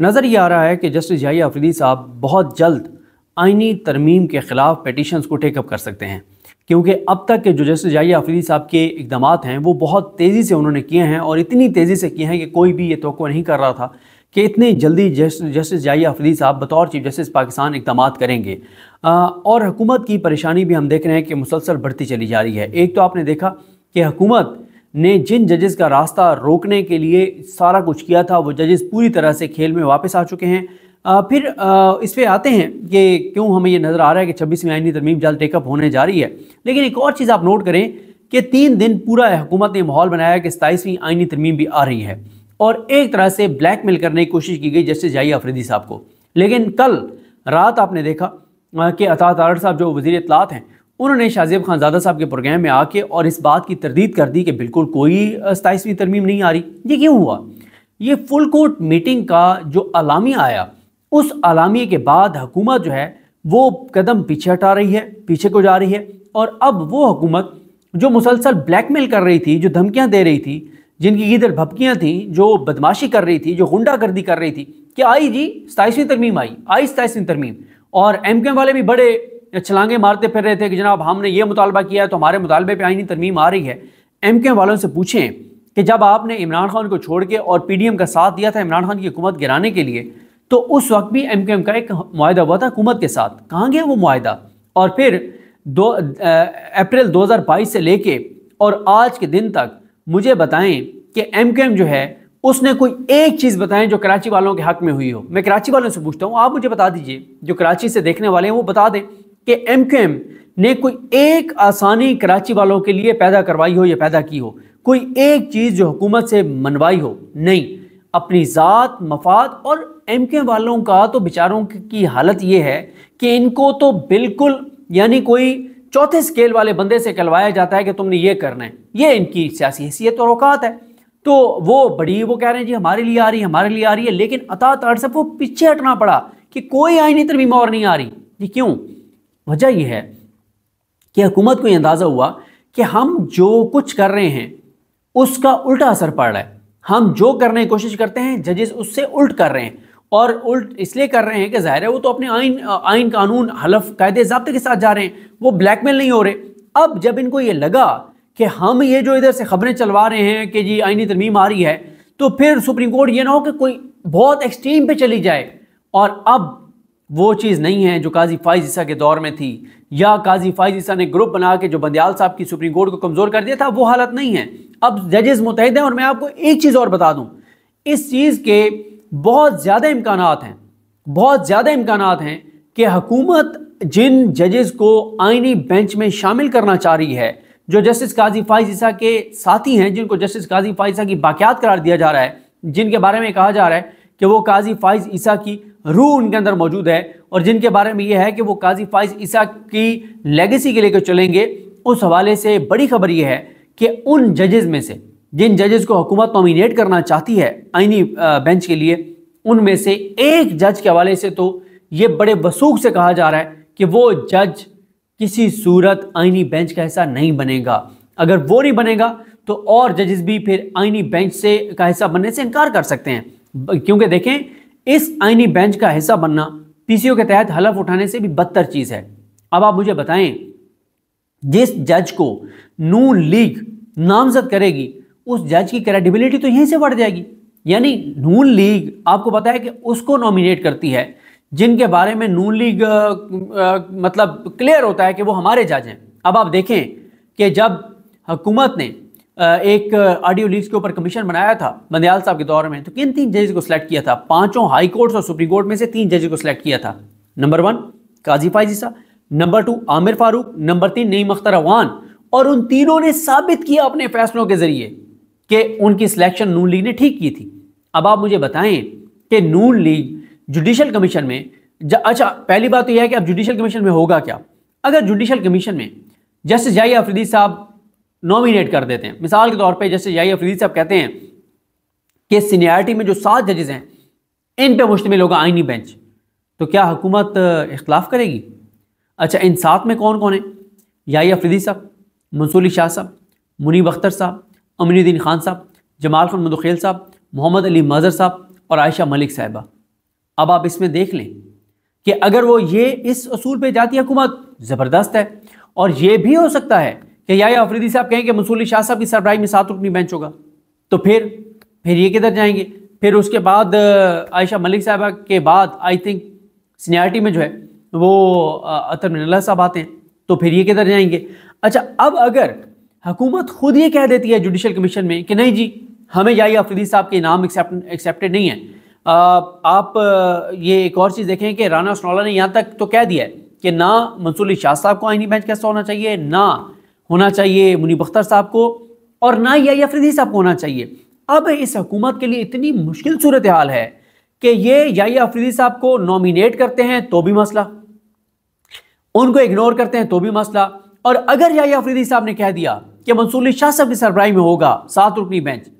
नज़र ये आ रहा है कि जस्टिस याहिया अफरीदी साहब बहुत जल्द आइनी तरमीम के ख़िलाफ़ पेटिशन्स को टेकअप कर सकते हैं, क्योंकि अब तक के जो जस्टिस याहिया अफरीदी साहब के इक़दाम हैं वो बहुत तेज़ी से उन्होंने किए हैं, और इतनी तेज़ी से किए हैं कि कोई भी ये तवक्को नहीं कर रहा था कि इतनी जल्दी जस्टिस याहिया अफरीदी साहब बतौर चीफ जस्टिस पाकिस्तान इक़दाम करेंगे। और हुकूमत की परेशानी भी हम देख रहे हैं कि मुसलसल बढ़ती चली जा रही है। एक तो आपने देखा कि हुकूमत ने जिन जजेस का रास्ता रोकने के लिए सारा कुछ किया था, वो जजेस पूरी तरह से खेल में वापस आ चुके हैं। फिर इस पर आते हैं कि क्यों हमें ये नज़र आ रहा है कि 26वीं आइनी तरमीम जल्द टेकअप होने जा रही है। लेकिन एक और चीज़ आप नोट करें कि 3 दिन पूरा हुकूमत ने माहौल बनाया कि 27वीं आइनी तरमीम भी आ रही है, और एक तरह से ब्लैकमेल करने की कोशिश की गई जस्टिस याहिया अफरीदी साहब को। लेकिन कल रात आपने देखा कि अता तारड़ साहब जो वज़ीर इत्तलात हैं, उन्होंने शाहज़ेब खानज़ादा साहब के प्रोग्राम में आके और इस बात की तरदीद कर दी कि बिल्कुल कोई 27वीं तरमीम नहीं आ रही। ये क्यों हुआ? ये फुल कोर्ट मीटिंग का जो अलामिया आया, उस अलामिये के बाद हुकूमत जो है वो कदम पीछे हटा रही है, पीछे को जा रही है। और अब वो हुकूमत जो मुसलसल ब्लैकमेल कर रही थी, जो धमकियाँ दे रही थी, जिनकी गीदड़ भपकियाँ थी, जो बदमाशी कर रही थी, जो गुंडागर्दी कर रही थी, कि आई जी 27वीं तरमीम आई 27वीं तरमीम। और MKM वाले भी बड़े छलांगे मारते फिर रहे थे कि जनाब हमने ये मुतालबा किया है तो हमारे मुतालबे पे आइनी तरमीम आ रही है। MKM वालों से पूछें कि जब आपने इमरान खान को छोड़ के और PDM का साथ दिया था इमरान खान की हुकूमत गिराने के लिए, तो उस वक्त भी MKM का एक मुआहदा हुआ था हुकूमत के साथ। कहाँ गया वो मुआहदा? और फिर अप्रैल 2022 से लेके और आज के दिन तक मुझे बताएं कि MKM जो है उसने कोई एक चीज़ बताएं जो कराची वालों के हक में हुई हो। मैं कराची वालों से पूछता हूँ, आप मुझे बता दीजिए, जो कराची से देखने वाले हैं वो बता दें कि MKM ने कोई एक आसानी कराची वालों के लिए पैदा करवाई हो या पैदा की हो, कोई एक चीज़ जो हुकूमत से मनवाई हो? नहीं, अपनी ज़ात मफाद। और MKM वालों का तो बेचारों की हालत ये है कि इनको तो बिल्कुल यानी कोई चौथे स्केल वाले बंदे से कहलवाया जाता है कि तुमने ये करना है। ये इनकी सियासी हैसियत और औकात है। तो वो कह रहे हैं जी हमारे लिए आ रही है, हमारे लिए आ रही है। लेकिन अता तारड़ साहब को पीछे हटना पड़ा कि कोई आइनी तरमीम और नहीं आ रही। ये क्यों? वजह यह है कि हुकूमत को यह अंदाज़ा हुआ कि हम जो कुछ कर रहे हैं उसका उल्टा असर पड़ रहा है। हम जो करने की कोशिश करते हैं जजेस उससे उल्ट कर रहे हैं, और उल्ट इसलिए कर रहे हैं कि जाहिर है वो तो अपने आइन कानून हलफ कायदे ज़ाब्ते के साथ जा रहे हैं, वो ब्लैकमेल नहीं हो रहे। अब जब इनको ये लगा कि हम ये जो इधर से खबरें चलवा रहे हैं कि जी आइनी तरमीम आ रही है, तो फिर सुप्रीम कोर्ट ये ना हो कि कोई बहुत एक्सट्रीम पे चली जाए। और अब वो चीज़ नहीं है जो काजी फाइज ईसा के दौर में थी, या काजी फाइज ईसा ने ग्रुप बना के जो बंदियाल साहब की सुप्रीम कोर्ट को कमज़ोर कर दिया था, वो हालत नहीं है। अब जजेस मुतहद हैं। और मैं आपको एक चीज़ और बता दूं, इस चीज़ के बहुत ज़्यादा इम्कानात हैं, बहुत ज़्यादा इम्कानात हैं कि हुकूमत जिन जजेस को आइनी बेंच में शामिल करना चाह रही है, जो जस्टिस काजी फाइज ईसा के साथी हैं, जिनको जस्टिस काजी फाइज ईसा की बाक़ियात करार दिया जा रहा है, जिनके बारे में कहा जा रहा है कि वो काजी फाइज ईसा की रूह उनके अंदर मौजूद है, और जिनके बारे में यह है कि वो काजी फाइज ईसा की लेगेसी के लेकर चलेंगे, उस हवाले से बड़ी खबर यह है कि उन जजेस में से जिन जजेस को हुकूमत नॉमिनेट करना चाहती है आइनी बेंच के लिए, उनमें से एक जज के हवाले से तो ये बड़े वसूख से कहा जा रहा है कि वो जज किसी सूरत आइनी बेंच का हिस्सा नहीं बनेगा। अगर वो नहीं बनेगा तो और जजेस भी फिर आइनी बेंच से का हिस्सा बनने से इनकार कर सकते हैं, क्योंकि देखें इस आइनी बेंच का हिस्सा बनना PCO के तहत हलफ उठाने से भी बदतर चीज़ है। अब आप मुझे बताएं, जिस जज को नून लीग नामजद करेगी उस जज की क्रेडिबिलिटी तो यहीं से बढ़ जाएगी। यानी नून लीग आपको पता है कि उसको नॉमिनेट करती है जिनके बारे में नून लीग मतलब क्लियर होता है कि वो हमारे जज हैं। अब आप देखें कि जब हुकूमत ने एक ऑडियो लीक्स के ऊपर कमीशन बनाया था बंदियाल साहब के दौर में, तो किन 3 जजेस को सिलेक्ट किया था? 5 हाई कोर्ट और सुप्रीम कोर्ट में से 3 जजेस को सिलेक्ट किया था। नंबर 1 काजी फाइज ईसा, नंबर 2 आमिर फारूक, नंबर 3 नईम अख्तर अवान। और उन तीनों ने साबित किया अपने फैसलों के जरिए कि उनकी सिलेक्शन नून लीग ने ठीक की थी। अब आप मुझे बताएं कि नून लीग जुडिशल कमीशन में अच्छा, पहली बात तो यह है कि अब जुडिशल कमीशन में होगा क्या? अगर जुडिशल कमीशन में जस्टिस याहिया अफरीदी साहब नॉमिनेट कर देते हैं, मिसाल के तौर पे जस्टिस याहिया अफरीदी साहब कहते हैं कि सीनियरिटी में जो 7 जजेस हैं इन पे मुश्तमिल होगा आइनी बेंच, तो क्या हुकूमत इख्तलाफ करेगी? अच्छा, इन 7 में कौन कौन है? याहिया अफरीदी साहब, मंसूर अली शाह साहब, मुनीब अख्तर साहब, अमीनुद्दीन खान साहब, जमाल खान मुदखिल साहब, मोहम्मद अली मज़हर साहब और आयशा मलिक साहिबा। अब आप इसमें देख लें कि अगर वो ये इस असूल पे जाती हुकूमत ज़बरदस्त है, और ये भी हो सकता है कि याहिया अफरीदी साहब कहें कि मंसूर अली शाह साहब की सरबराही में 7 रुकनी बेंच होगा, तो फिर ये किधर जाएंगे? फिर उसके बाद आयशा मलिक साहबा के बाद आई थिंक सीनियरिटी में जो है वो अतर मिनल्ला साहब आते हैं, तो फिर ये किधर जाएंगे? अच्छा, अब अगर हुकूमत खुद ये कह देती है जुडिशल कमीशन में कि नहीं जी, हमें याहिया अफरीदी साहब के नाम एक्सेप्टेड नहीं है, आप ये एक और चीज़ देखें कि राना असनाउल्लाह ने यहाँ तक तो कह दिया है कि ना मंसूर अली शाह साहब को आईनी बेंच कैसा होना चाहिए, ना होना चाहिए मुनीब अख्तर साहब को, और ना याहिया अफरीदी साहब को होना चाहिए। अब इस हुकूमत के लिए इतनी मुश्किल सूरत हाल है कि ये याहिया अफरीदी साहब को नॉमिनेट करते हैं तो भी मसला, उनको इग्नोर करते हैं तो भी मसला, और अगर याहिया अफरीदी साहब ने कह दिया कि मंसूर अली शाह साहब की सरबराही में होगा 7 रुकनी बेंच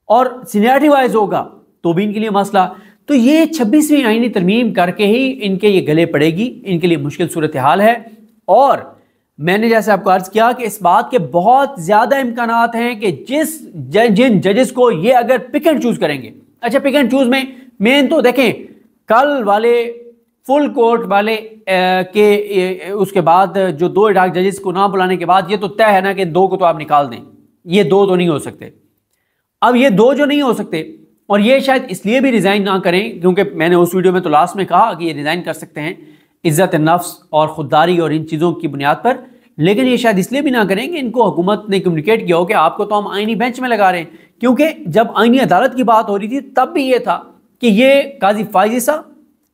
और सीनियरिटी वाइज होगा तो भी इनके लिए मसला। तो ये 26वीं आईनी तरमीम करके ही इनके ये गले पड़ेगी, इनके लिए मुश्किल सूरत हाल है। और मैंने जैसे आपको अर्ज किया कि इस बात के बहुत ज़्यादा इम्कानात हैं कि जिन जजेस को ये अगर पिक एंड चूज़ करेंगे, अच्छा पिक एंड चूज़ में मेन तो देखें कल वाले फुल कोर्ट वाले के उसके बाद जो 2 एडहॉक जजेस को ना बुलाने के बाद ये तो तय है ना कि 2 को तो आप निकाल दें, ये 2 तो नहीं हो सकते। अब ये 2 जो नहीं हो सकते, और ये शायद इसलिए भी रिज़ाइन ना करें क्योंकि मैंने उस वीडियो में तो लास्ट में कहा कि ये रिज़ाइन कर सकते हैं इज़्ज़त नफ्स और ख़ुददारी और इन चीज़ों की बुनियाद पर, लेकिन ये शायद इसलिए भी ना करें कि इनको हुकूमत ने कम्युनिकेट किया हो कि आपको तो हम आईनी बेंच में लगा रहे हैं। क्योंकि जब आईनी अदालत की बात हो रही थी तब भी ये था कि ये काजी फायजी साहब,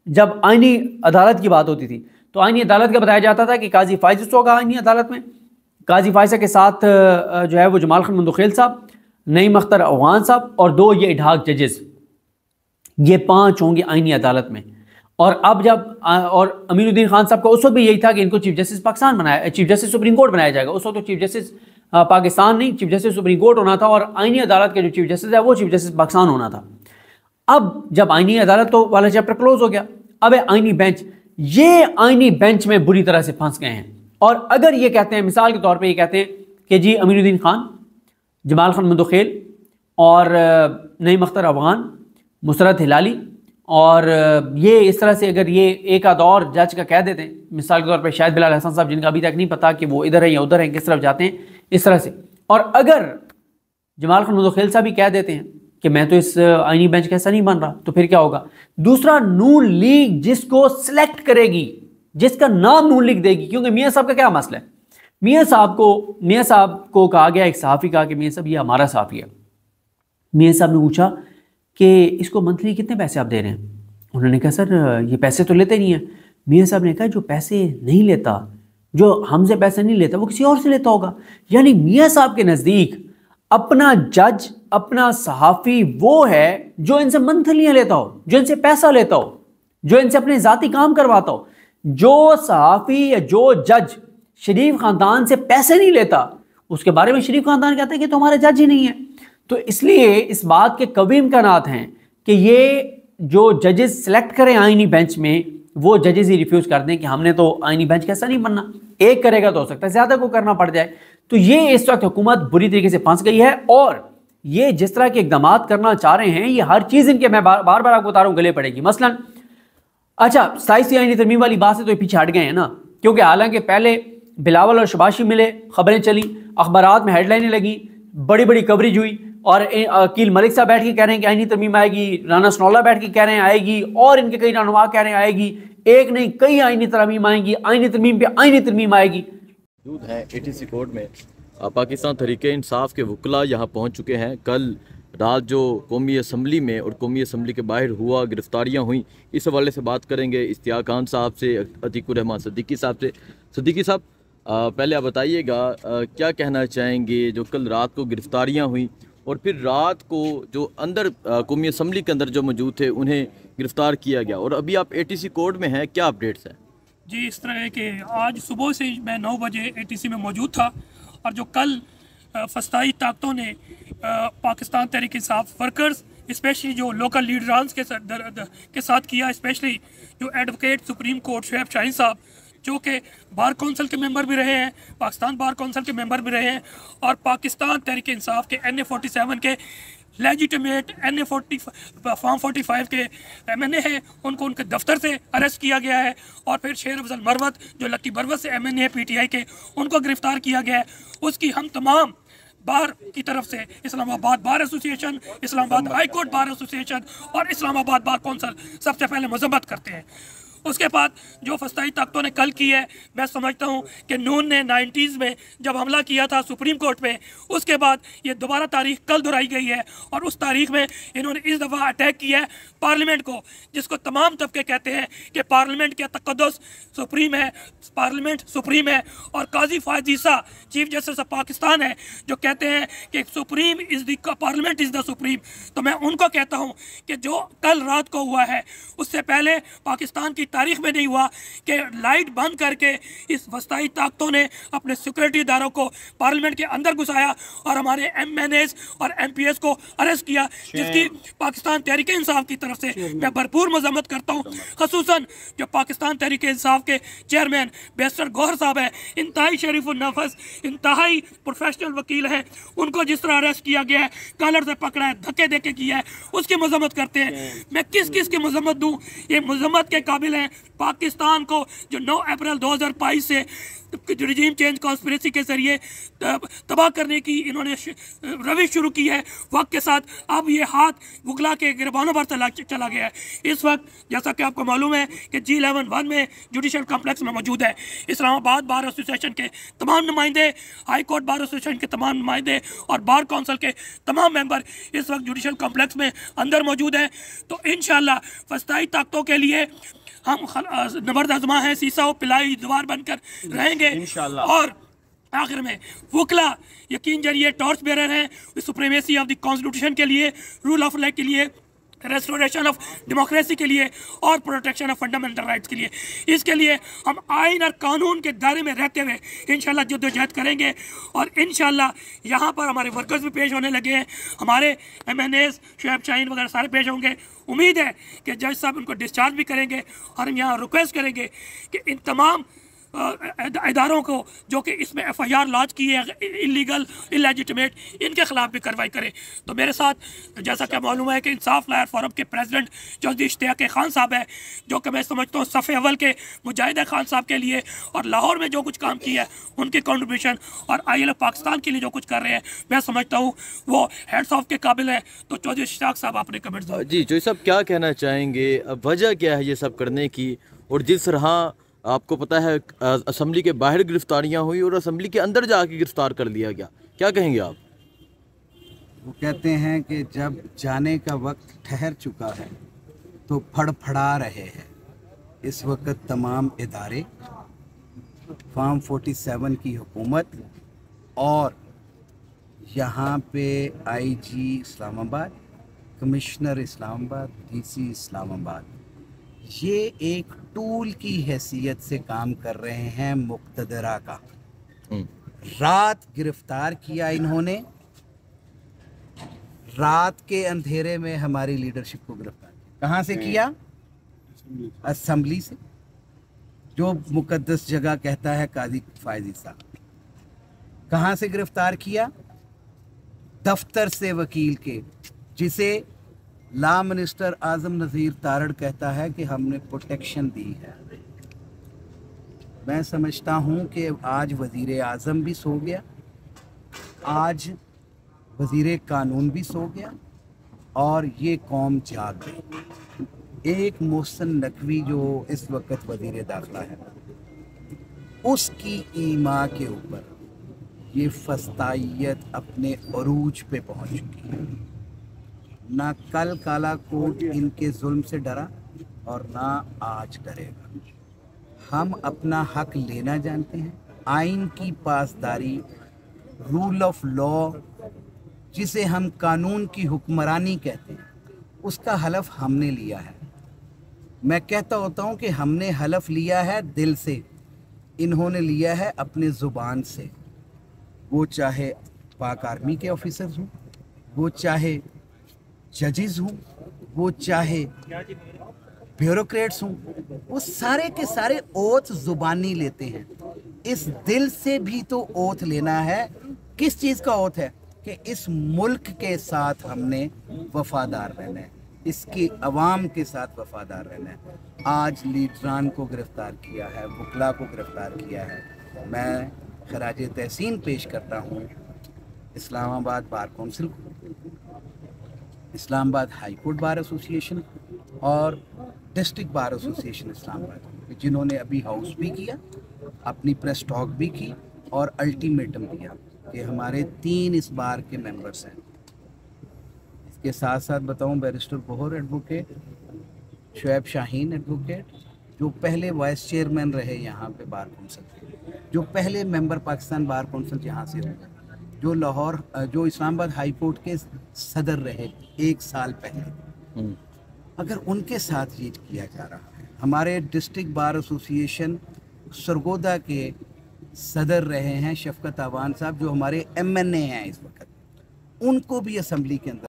जब आईनी अदालत की बात होती थी तो आईनी अदालत का बताया जाता था कि काजी फायजी होगा आईनी अदालत में, काजी फायजा के साथ जो है वो जमाल खान मंदोखेल साहब, नईम अख्तर अफगान साहब और 2 ये एडहॉक जजेस, ये 5 होंगे आईनी अदालत में। और अब जब और अमीनुद्दीन खान साहब का उस वक्त भी यही था कि इनको चीफ जस्टिस पाकिस्तान बनाया, चीफ जस्टिस सुप्रीम कोर्ट बनाया जाएगा। उस वक्त तो चीफ जस्टिस पाकिस्तान नहीं, चीफ जस्टिस सुप्रीम कोर्ट होना था, और आईनी अदालत के जो चीफ जस्टिस है वो चीफ जस्टिस पाकिस्तान होना था। अब जब आईनी अदालत तो वाला चैप्टर क्लोज हो गया, अब आईनी बेंच, ये आईनी बेंच में बुरी तरह से फंस गए हैं। और अगर ये कहते हैं, मिसाल के तौर पे ये कहते हैं कि जी अमीनुद्दीन खान, जमाल खान मंदोखेल और नईम अख्तर अफगान, मुसरत हिलाली, और ये इस तरह से अगर ये एक आध और जज का कह देते हैं, मिसाल के तौर पे शायद बिलाल हसन साहब, जिनका अभी तक नहीं पता कि वो इधर है या उधर है, किस तरफ जाते हैं, इस तरह से, और अगर जमाल खान मंदोखेल साहब भी कह देते हैं कि मैं तो इस आईनी बेंच का हिस्सा नहीं बन रहा, तो फिर क्या होगा? दूसरा, नून लीग जिसको सिलेक्ट करेगी, जिसका नाम नून लीग देगी, क्योंकि मियाँ साहब का क्या मसला है, मियाँ साहब को कहा गया, एक सहाफ़ी कहा कि मियाँ साहब ये हमारा सहाफ़ी है। मियाँ साहब ने पूछा कि इसको मंथली कितने पैसे आप दे रहे हैं? उन्होंने कहा सर ये पैसे तो लेते नहीं है। मियाँ साहब ने कहा जो पैसे नहीं लेता, जो हमसे पैसे नहीं लेता, वो किसी और से लेता होगा। यानी मियाँ साहब के नज़दीक अपना जज, अपना सहाफ़ी वो है जो इनसे मंथलियाँ लेता हो, जो इनसे पैसा लेता हो, जो इनसे अपने ज़ाती काम करवाता हो। जो सहाफ़ी या जो जज शरीफ ख़ानदान से पैसे नहीं लेता, उसके बारे में शरीफ ख़ानदान कहते हैं कि तो हमारे जज ही नहीं है। तो इसलिए इस बात के कभी इम्कानात हैं कि ये जो जजेस सेलेक्ट करें आईनी बेंच में, वो जजेस ही रिफ्यूज़ कर दें कि हमने तो आईनी बेंच कैसा नहीं बनना। एक करेगा तो हो सकता है ज़्यादा को करना पड़ जाए। तो ये इस वक्त हुकूमत बुरी तरीके से फंस गई है, और ये जिस तरह के इकदाम करना चाह रहे हैं, ये हर चीज़ इनके, मैं बार बार आपको बता रहा हूँ, गले पड़ेगी। मसलन अच्छा 27वीं आईनी तरमीम वाली बात से तो ये पीछे हट गए हैं ना, क्योंकि हालांकि पहले बिलावल और शबाशी मिले, खबरें चली, अखबारात में हेडलाइनें लगी, बड़ी बड़ी कवरेज हुई, और अकील मलिक साहब बैठ के कह रहे हैं कि आईनी तरमीम आएगी, राना असनाउल्लाह बैठ के कह रहे हैं आएगी, और इनके कई रहनुमा कह रहे हैं आएगी। एक नहीं कई आईनी तरमीम आएंगी, आईनी तरमीम पे आईनी तरमीम आएगी। मौजूद हैं एटीसी कोर्ट में पाकिस्तान तहरीक इंसाफ के वकला यहाँ पहुँच चुके हैं। कल रात जो कौमी असम्बली में और कौमी असम्बली के बाहर हुआ, गिरफ्तारियाँ हुई, इस हवाले से बात करेंगे इश्तियाक खान साहब से, अतीकुर रहमान सिद्दीकी साहब से। सिद्दीकी साहब, पहले आप बताइएगा क्या कहना चाहेंगे जो कल रात को गिरफ्तारियाँ हुई, और फिर रात को जो अंदर कौमी असम्बली के अंदर जो मौजूद थे उन्हें गिरफ़्तार किया गया, और अभी आप एटीसी कोर्ट में हैं, क्या अपडेट्स हैं? जी, इस तरह है कि आज सुबह से मैं 9 बजे एटीसी में मौजूद था, और जो कल फस्ताई ताकतों ने पाकिस्तान तहरीक इंसाफ वर्कर्स, स्पेशली जो लोकल लीडरान्स के साथ किया, स्पेशली जो advocate supreme court Shoaib Shaheen साहब, जो कि बार कौंसिल के मेंबर भी रहे हैं, पाकिस्तान बार कौंसिल के मेंबर भी रहे हैं, और पाकिस्तान तहरीक इंसाफ के NA 47 के लेजिटिमेट फॉर्म 45 के MNA हैं, उनको उनके दफ्तर से अरेस्ट किया गया है। और फिर शेर अफजल मरवत जो लक्की बरवत से MNA PTI के, उनको गिरफ्तार किया गया है। उसकी हम तमाम बार की तरफ से Islamabad bar association, Islamabad high court bar association और इस्लामाबाद बार कौंसिल सबसे पहले मजम्मत करते हैं। उसके बाद जो फस्ताई ताकतों ने कल की है, मैं समझता हूँ कि नून ने 90s में जब हमला किया था सुप्रीम कोर्ट में, उसके बाद ये दोबारा तारीख कल दोहराई गई है और उस तारीख में इन्होंने इस दफ़ा अटैक किया है पार्लियामेंट को, जिसको तमाम तबके कहते हैं कि पार्लियामेंट के तक़द्दुस सुप्रीम है, पार्लियामेंट सुप्रीम है। और काजी फायद ईसा चीफ जस्टिस ऑफ पाकिस्तान है जो कहते हैं कि supreme is the parliament is the supreme. तो मैं उनको कहता हूँ कि जो कल रात को हुआ है उससे पहले पाकिस्तान की तारीख में नहीं हुआ कि लाइट बंद करके इस वस्ताई ताकतों ने अपने सिक्योरिटी इदारों को पार्लियामेंट के अंदर घुसाया और हमारे MNAs और MPs को अरेस्ट किया, जिसकी पाकिस्तान तहरीक इंसाफ की तरफ से मैं भरपूर मजम्मत करता हूँ। खसूसन जो पाकिस्तान तहरीक इंसाफ के चेयरमैन बैरिस्टर गौहर साहब है, इंतहाई शरीफ नफस, इंतहाई प्रोफेशनल वकील है, उनको जिस तरह अरेस्ट किया गया है, कॉलर से पकड़ा है, धक्के देके किया है, उसकी मजम्मत करते हैं। मैं किस किस की मजम्मत दूँ? ये मजम्मत के काबिल है पाकिस्तान को जो 9 अप्रैल 2022 से रिजीम चेंज कॉन्स्पिरेसी के जरिए तबाह करने की इन्होंने रविश शुरू की है। वक्त के साथ अब ये हाथ वकला के गिरबानों पर चला गया है। इस वक्त जैसा कि आपको मालूम है कि G11 में जुडिशल कॉम्प्लेक्स में मौजूद है इस्लामाबाद बार एसोसिएशन के तमाम नुमाइंदे, हाई कोर्ट बार एसोसिएशन के तमाम नुमाइंदे और बार काउंसिल के तमाम मेंबर इस वक्त जुडिशल कॉम्प्लेक्स में अंदर मौजूद हैं। तो इंशाअल्लाह फस्ताई ताकतों के लिए हम नबर्द आजमा है, सीसा व पिलाई दीवार बनकर रहेंगे इंशाअल्लाह। और आखिर में वकला यकीन जरिए टॉर्च बेरर हैं सुप्रीमेसी ऑफ द कॉन्स्टिट्यूशन के लिए, रूल ऑफ लॉ के लिए, रेस्टोरेशन ऑफ डेमोक्रेसी के लिए और प्रोटेक्शन ऑफ फंडामेंटल राइट्स के लिए। इसके लिए हम आइन और कानून के दायरे में रहते हुए इंशाल्लाह जद्दोजहद करेंगे। और इंशाल्लाह यहाँ पर हमारे वर्कर्स भी पेश होने लगे हैं, हमारे MNAs शुएब शाहीन वगैरह सारे पेश होंगे। उम्मीद है कि जज साहब उनको डिस्चार्ज भी करेंगे और हम यहाँ रिक्वेस्ट करेंगे कि इन तमाम इदारों को जो कि इसमें FIR लॉन्च की है इलीगल इलेजिटिमेट, इनके खिलाफ भी कार्रवाई करें। तो मेरे साथ जैसा कि मालूम है कि इंसाफ लायर फोरम के प्रेसिडेंट चौधरी इश्तियाक खान साहब है, जो कि मैं समझता हूँ सफ़े अव्वल के मुजाहिद खान साहब के लिए और लाहौर में जो कुछ काम किया है उनकी कंट्रीब्यूशन और ILF पाकिस्तान के लिए जो कुछ कर रहे हैं, मैं समझता हूँ वो हेड्स ऑफ के काबिल है। तो चौधरी इश्तियाक साहब आपने कमेंट्स जी चौधरी साहब क्या कहना चाहेंगे, वजह क्या है ये सब करने की? और जिस तरह आपको पता है असम्बली के बाहर गिरफ्तारियां हुई और असम्बली के अंदर जाके गिरफ्तार कर लिया गया, क्या कहेंगे आप? वो कहते हैं कि जब जाने का वक्त ठहर चुका है तो फड़फड़ा रहे हैं। इस वक्त तमाम इदारे, फॉर्म 47 की हुकूमत और यहाँ पे IG Islamabad, commissioner Islamabad, DC Islamabad, ये एक टूल की हैसियत से काम कर रहे हैं मुक़्तदरा का। रात गिरफ्तार किया इन्होंने, रात के अंधेरे में हमारी लीडरशिप को गिरफ्तार किया। कहाँ से किया? असेंबली से, जो मुकद्दस जगह कहता है काजी फायद ईसा। कहाँ से गिरफ्तार किया? दफ्तर से वकील के, जिसे ला मिनिस्टर आज़म नज़ीर तारड़ कहता है कि हमने प्रोटेक्शन दी है। मैं समझता हूँ कि आज वज़ीर आज़म भी सो गया, आज वज़ीर कानून भी सो गया और ये कौम जाग गई। एक मोहसिन नकवी जो इस वक्त वज़ीर दाखिला है, उसकी ईमा के ऊपर ये फस्तायत अपने अरूज पे पहुँच चुकी है। ना कल काला कोट इनके जुल्म से डरा और ना आज डरेगा। हम अपना हक लेना जानते हैं। आइन की पासदारी, रूल ऑफ लॉ, जिसे हम कानून की हुक्मरानी कहते हैं, उसका हलफ हमने लिया है। मैं कहता होता हूँ कि हमने हलफ लिया है दिल से, इन्होंने लिया है अपने ज़ुबान से। वो चाहे पाक आर्मी के ऑफिसर्स हों, वो चाहे जजेस हों, वो चाहे ब्यूरोक्रेट्स हों, वो सारे के सारे ओथ ज़ुबानी लेते हैं। इस दिल से भी तो ओथ लेना है। किस चीज़ का ओथ है? कि इस मुल्क के साथ हमने वफादार रहना है, इसकी अवाम के साथ वफादार रहना है। आज लीडरान को गिरफ़्तार किया है, वकला को गिरफ़्तार किया है। मैं खराज तहसीन पेश करता हूँ इस्लामाबाद बार कौंसिल को, Islamabad high court bar association और डिस्ट्रिक्ट बार एसोसिएशन इस्लामाबाद, जिन्होंने अभी हाउस भी किया, अपनी प्रेस टॉक भी की और अल्टीमेटम दिया कि हमारे 3 इस बार के मेंबर्स हैं। इसके साथ साथ बताऊं, barrister Bohr advocate, Shoaib Shaheen advocate, जो पहले वाइस चेयरमैन रहे यहाँ पे बार कौंसिल के, जो पहले मेंबर पाकिस्तान बार कौंसिल यहाँ से हुए, जो इस्लामाबाद हाई कोर्ट के सदर रहे 1 साल पहले, अगर उनके साथ ये किया जा रहा है। हमारे डिस्ट्रिक्ट बार एसोसिएशन सरगोदा के सदर रहे हैं शफकत आवान साहब, जो हमारे MNA हैं इस वक्त, उनको भी असम्बली के अंदर